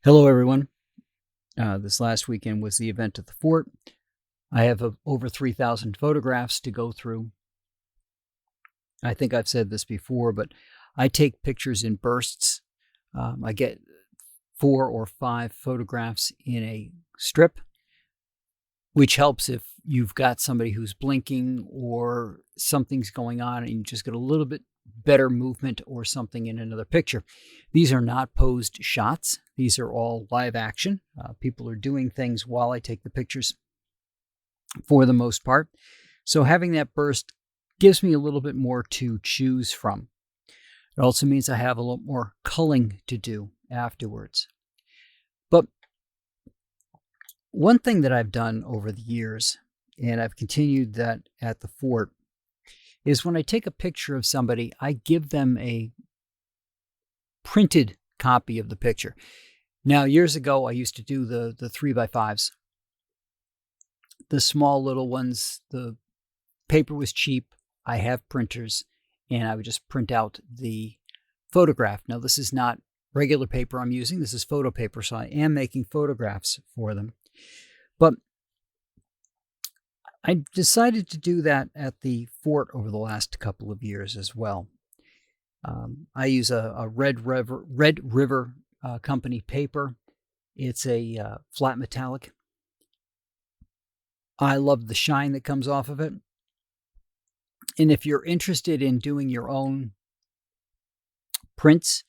Hello, everyone. This last weekend was the event at the fort. I have over 3,000 photographs to go through. I think I've said this before, but I take pictures in bursts. I get 4 or 5 photographs in a strip, which helps if you've got somebody who's blinking or something's going on and you just get a little bit better movement or something in another picture. These are not posed shots. These are all live action. People are doing things while I take the pictures for the most part. So having that burst gives me a little bit more to choose from. It also means I have a lot more culling to do afterwards. But one thing that I've done over the years, and I've continued that at the fort, is when I take a picture of somebody, I give them a printed copy of the picture. Now, years ago, I used to do the 3x5s, the small little ones. The paper was cheap. I have printers, and I would just print out the photograph. Now, this is not regular paper I'm using. This is photo paper, so I am making photographs for them. But I decided to do that at the fort over the last couple of years as well. I use a Red River company paper. It's a flat metallic. I love the shine that comes off of it. And if you're interested in doing your own prints,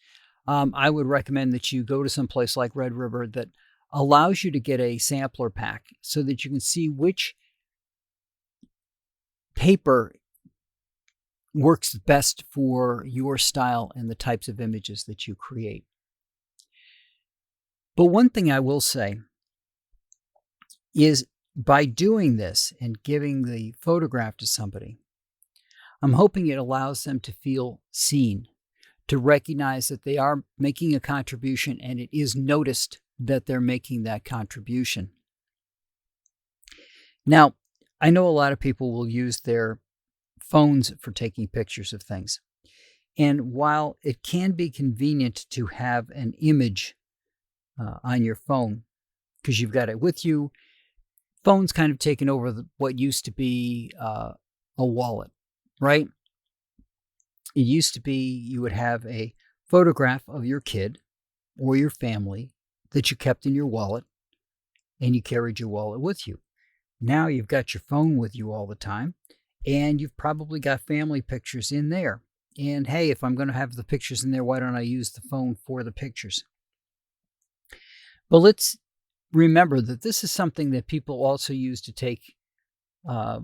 I would recommend that you go to some place like Red River that allows you to get a sampler pack so that you can see which paper works best for your style and the types of images that you create. But one thing I will say is by doing this and giving the photograph to somebody, I'm hoping it allows them to feel seen, to recognize that they are making a contribution and it is noticed that they're making that contribution. Now, I know a lot of people will use their phones for taking pictures of things. And while it can be convenient to have an image on your phone because you've got it with you, phone's kind of taken over what used to be a wallet, right? It used to be you would have a photograph of your kid or your family that you kept in your wallet and you carried your wallet with you. Now you've got your phone with you all the time, and you've probably got family pictures in there. And hey, if I'm going to have the pictures in there, why don't I use the phone for the pictures? But let's remember that this is something that people also use to take, to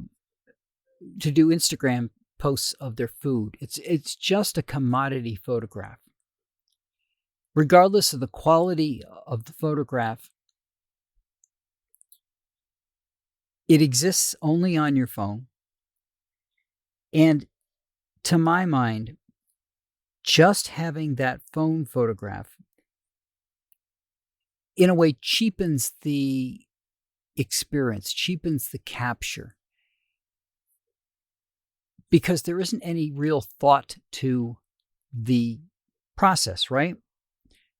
do Instagram posts of their food. It's just a commodity photograph. Regardless of the quality of the photograph, it exists only on your phone. And to my mind, just having that phone photograph in a way cheapens the experience, cheapens the capture, because there isn't any real thought to the process, right?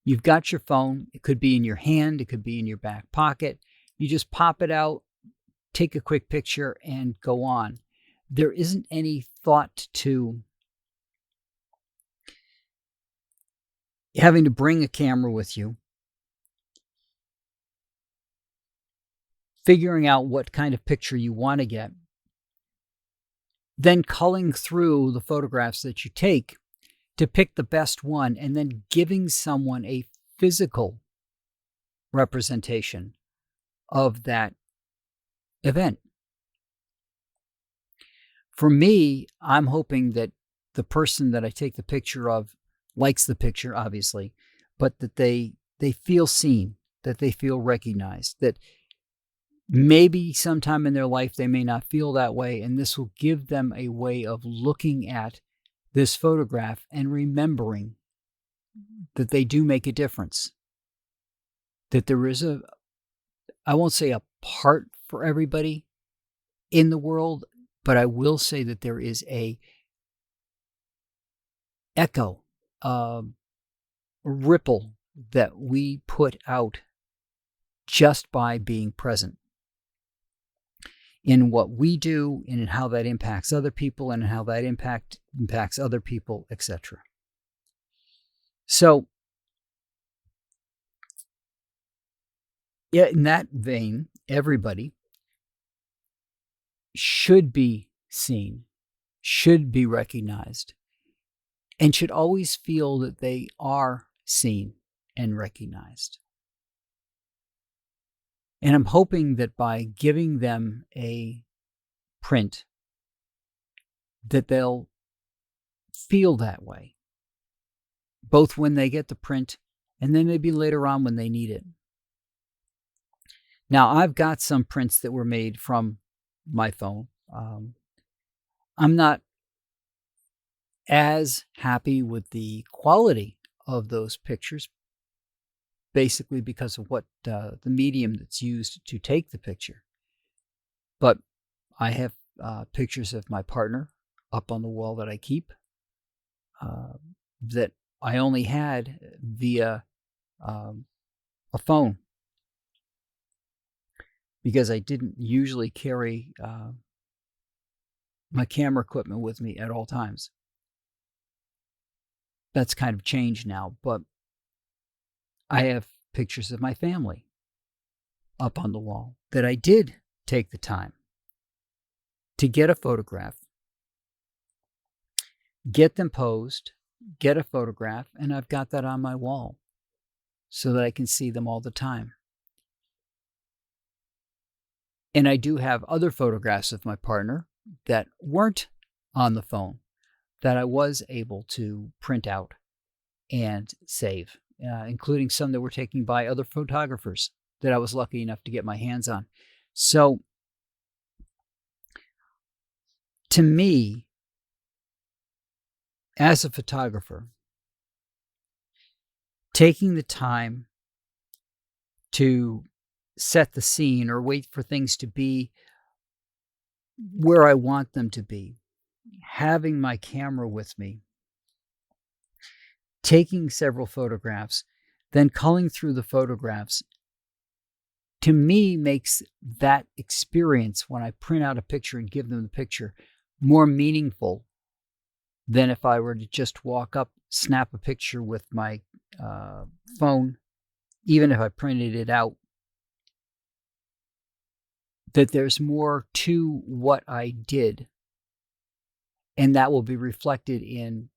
You've got your phone. It could be in your hand. It could be in your back pocket. You just pop it out, take a quick picture, and go on. There isn't any thought to having to bring a camera with you, figuring out what kind of picture you want to get, then culling through the photographs that you take to pick the best one, and then giving someone a physical representation of that event. For me, I'm hoping that the person that I take the picture of likes the picture, obviously, but that they feel seen, that they feel recognized, that maybe sometime in their life they may not feel that way, and this will give them a way of looking at this photograph and remembering that they do make a difference, that there is I won't say a part for everybody in the world, but I will say that there is a echo, ripple that we put out just by being present in what we do and in how that impacts other people and how that impacts other people, etc. So, yeah, in that vein, everybody should be seen, should be recognized, and should always feel that they are seen and recognized. And I'm hoping that by giving them a print, that they'll feel that way, both when they get the print and then maybe later on when they need it. Now, I've got some prints that were made from my phone. I'm not as happy with the quality of those pictures, basically because of what the medium that's used to take the picture. But I have pictures of my partner up on the wall that I keep that I only had via a phone, because I didn't usually carry my camera equipment with me at all times. That's kind of changed now, but I have pictures of my family up on the wall that I did take the time to get a photograph, get them posed, get a photograph, and I've got that on my wall so that I can see them all the time. And I do have other photographs of my partner that weren't on the phone that I was able to print out and save, including some that were taken by other photographers that I was lucky enough to get my hands on. So, to me, as a photographer, taking the time to set the scene or wait for things to be where I want them to be, having my camera with me, taking several photographs, then culling through the photographs, to me makes that experience when I print out a picture and give them the picture more meaningful than if I were to just walk up, snap a picture with my phone, even if I printed it out. That there's more to what I did, and that will be reflected in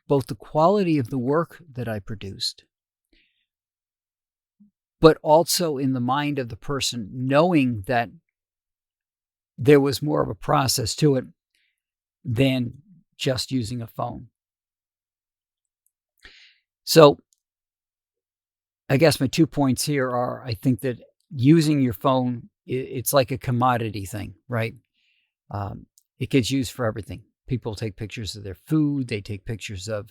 both the quality of the work that I produced, but also in the mind of the person, knowing that there was more of a process to it than just using a phone. So I guess my 2 points here are, I think that using your phone, it's like a commodity thing, right? It gets used for everything. People take pictures of their food. They take pictures of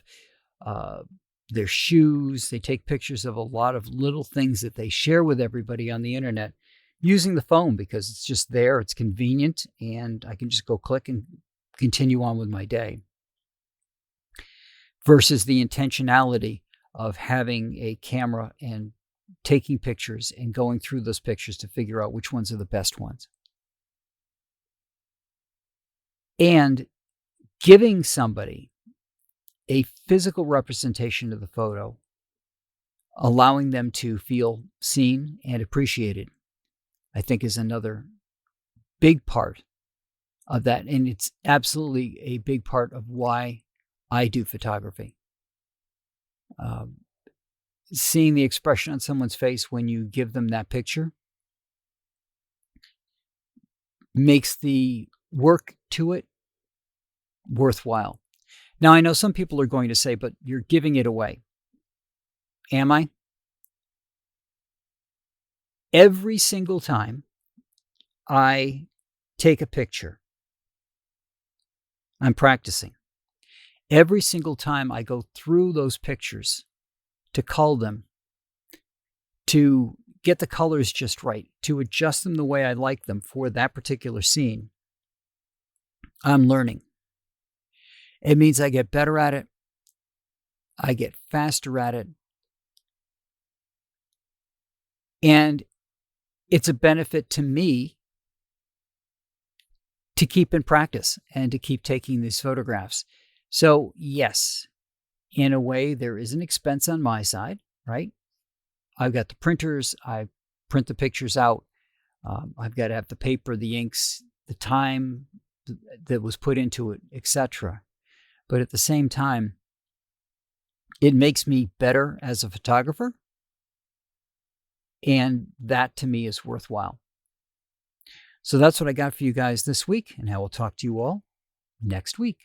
their shoes. They take pictures of a lot of little things that they share with everybody on the internet using the phone because it's just there. It's convenient, and I can just go click and continue on with my day. Versus the intentionality of having a camera and taking pictures and going through those pictures to figure out which ones are the best ones. And giving somebody a physical representation of the photo, allowing them to feel seen and appreciated, I think is another big part of that. And it's absolutely a big part of why I do photography. Seeing the expression on someone's face when you give them that picture makes the work to it worthwhile. Now, I know some people are going to say, but you're giving it away. Am I? Every single time I take a picture, I'm practicing. Every single time I go through those pictures to cull them, to get the colors just right, to adjust them the way I like them for that particular scene, I'm learning. It means I get better at it. I get faster at it. And it's a benefit to me to keep in practice and to keep taking these photographs. So yes, in a way, there is an expense on my side, right? I've got the printers. I print the pictures out. I've got to have the paper, the inks, the time that was put into it, etc. But at the same time, it makes me better as a photographer. And that to me is worthwhile. So that's what I got for you guys this week, and I will talk to you all next week.